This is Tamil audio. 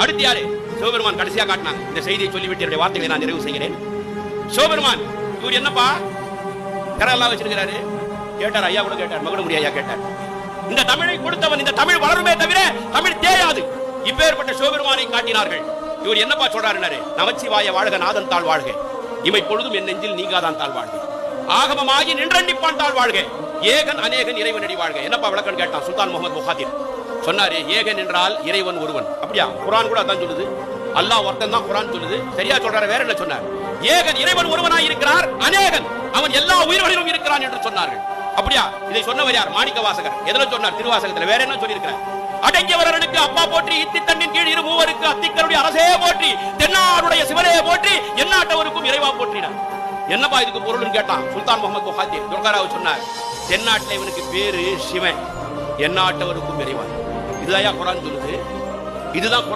அடுத்து யாரு? சிவபெருமான் கடைசியா காட்டினாங்க. இந்த செய்தியை சொல்லிவிட்டு என்னுடைய வார்த்தைகளை நான் நிறைவு செய்கிறேன். சிவபெருமான் இவர் என்னப்பா கரெல்லாம் வச்சிருக்கிறாரு கேட்டார். ஐயா கூட கேட்டார், மகுடமுடி ஐயா கேட்டார். இந்த தமிழை கொடுத்தவன், இந்த தமிழ் வளருமே தவிர தமிழ் தேயாது. இப்பேற்பட்ட சிவபெருமானை காட்டினார்கள். இவர் என்னப்பா சொல்றாரு? நமச்சிவாய வாழ்க, நாதன் தாழ் வாழ்க, இமை பொழுதும் என் நெஞ்சில் நீங்காதான் தாழ் வாழ்க, ஆகமமாகி நின்றண்டிப்பான் தாழ் வாழ்க, ஏகன் அநேகன் இறைவன் அடி வாழ்க. என்னப்பா விளக்கம் கேட்டான் சுல்தான் முகமது முஹாதிர். சொன்னாரு, ஏகன் என்றால் இறைவன் ஒருவன். அப்படியா? குர்ஆன் கூட அதான் சொல்லுது. அல்லாஹ் ஒருத்தன் தான் குர்ஆன் சொல்லுது. சரியா சொல்றாரு? வேற என்ன சொன்னார்? ஏகன் இறைவன் ஒருவனாய் இருக்கிறார், அநேகன் அவன் எல்லா உயிர்களிலும் இருக்கிறான் என்று சொன்னார்கள். அப்படியா? இதை சொன்னவர் யார்? மாணிக்க வாசகர். எதுல சொன்னார்? திருவாசகத்துல. வேற என்ன சொல்லியிருக்கிறார்? அடங்கியவரனுக்கு அப்பா போற்றி, இத்தி தண்ணின் கீழ் இரு மூவருக்கு அத்திக்கருடைய அரசே போற்றி, தென்னாடுடைய சிவனே போற்றி, எந்நாட்டவருக்கும் இறைவா போற்றினார். என்னப்பா இதுக்கு பொருள்னு கேட்டான் சுல்தான் முகமது முஹாதிர். துர்காராவ் சொன்னார், தென்னாட்டில் இவனுக்கு பேரு சிவன், எந்நாட்டவருக்கும் இறைவன். இதுதான் குர்ஆன் சொல்லுது. இதுதான் குர்ஆன்